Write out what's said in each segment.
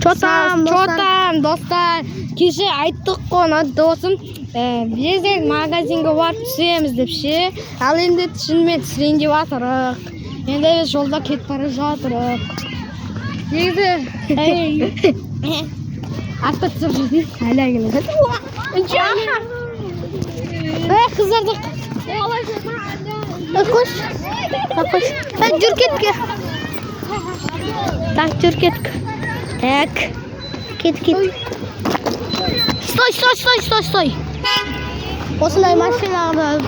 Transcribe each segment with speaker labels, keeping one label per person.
Speaker 1: Чотам достар кеше айттыққой надад досым Везек магазинге барып түсеміз деп ше. Ал енді шынымен түсірейін деп жатырық. Енді біз жолда кетіп бара жатырық. Негізі атқа түсіп жүрдік. Әлі келеді. Қыздардық.
Speaker 2: Koş. Koş. Tak jur ketke. Tak jur ketke. Tak. Ket. Sтой. Осындай машина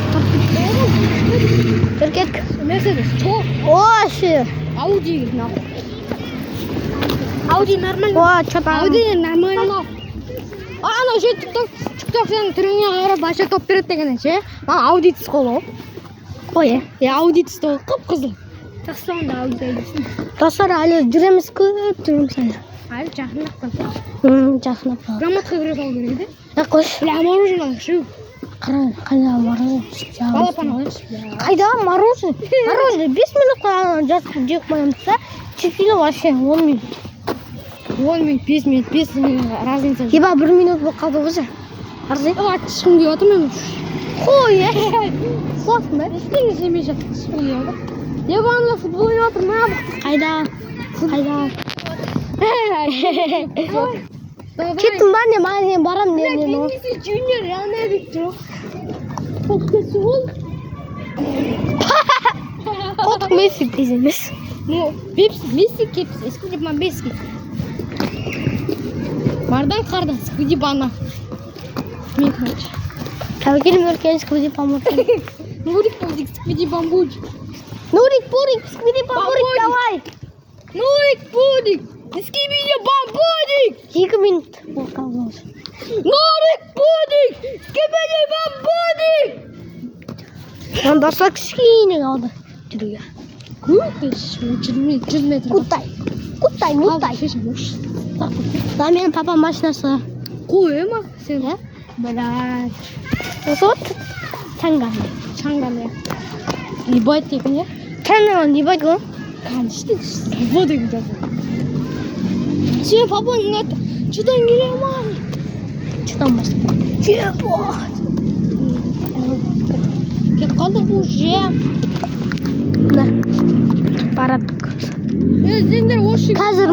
Speaker 2: jur ketke.
Speaker 1: Мерседес.
Speaker 2: Вообще.
Speaker 1: Ауди нахуй. Ауди нормально.
Speaker 2: О, что там?
Speaker 1: Ауди нормально. Ана ше TikTok-ын түріңе қарап баша топ береді деген ше. Мана Ауди түс қолы.
Speaker 2: Қой.
Speaker 1: Ауди түсті қып-қызыл. Тастауында Ауди айдысын.
Speaker 2: Достар, әлі жүреміз көп жүрміз әлі.
Speaker 1: Әлі жақындап қалды.
Speaker 2: Жақындап қалды.
Speaker 1: Громадқа кіре салу керек еді.
Speaker 2: Қош.
Speaker 1: Бля, мороженое шу.
Speaker 2: Қайда мороженое?
Speaker 1: Балапан алайыншы.
Speaker 2: Қайда мороженое? Мороженое 5 минутқа жатып жеп қоямыз да. Чекилі вообще 10 минут.
Speaker 1: 10 минут, 5 минут разница.
Speaker 2: Еба 1 минут болып қалды өзі. Арзай.
Speaker 1: Тышқым деп отыр мен.
Speaker 2: Қой, Қосың ба?
Speaker 1: Ештеңе жемей жатыр, тышқым деп отыр. Ебанла футбол ойнап отыр, мына
Speaker 2: Қайда? Кеттім ба не, мен барам не.
Speaker 1: Бенниси Junior яна деп тұр. Подкасы ол.
Speaker 2: Қолтық Месси біз емес.
Speaker 1: Ну, Месси кепс, ескіде ма Месси. Бардан қардан, скуди бана. Мен короче.
Speaker 2: Тәуекел мөркен скуди помочь.
Speaker 1: Нурик, скуди бамбуч.
Speaker 2: Нурик, скуди помочь, давай.
Speaker 1: Нурик, скуди бамбудик.
Speaker 2: 2 минут болып қалды.
Speaker 1: Нурик, скуди бамбудик.
Speaker 2: Он достар кішкене қалды жүруге.
Speaker 1: Көте 100 метр.
Speaker 2: Құттай. Да, менің папам машинасы.
Speaker 1: Қой ма сен?
Speaker 2: Блядь. Осы вот
Speaker 1: Чанган. Ебать тек не?
Speaker 2: Чанган ебать ғой?
Speaker 1: Конечно, воду где-то. Сен папа надо. Чудан келе ма?
Speaker 2: Чудан басты. Ебать.
Speaker 1: Кеп қалдық уже.
Speaker 2: Да. Бараттық.
Speaker 1: Сендер осы
Speaker 2: Қазір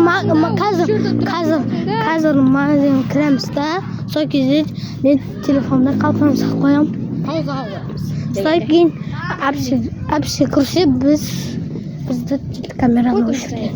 Speaker 2: магазин кіреміз да. Сол кезде мен телефонда қалпын сақып қоям.
Speaker 1: Паузаға қоямыз.
Speaker 2: Сол кейін әпше кірсе бізді камераны өшірді.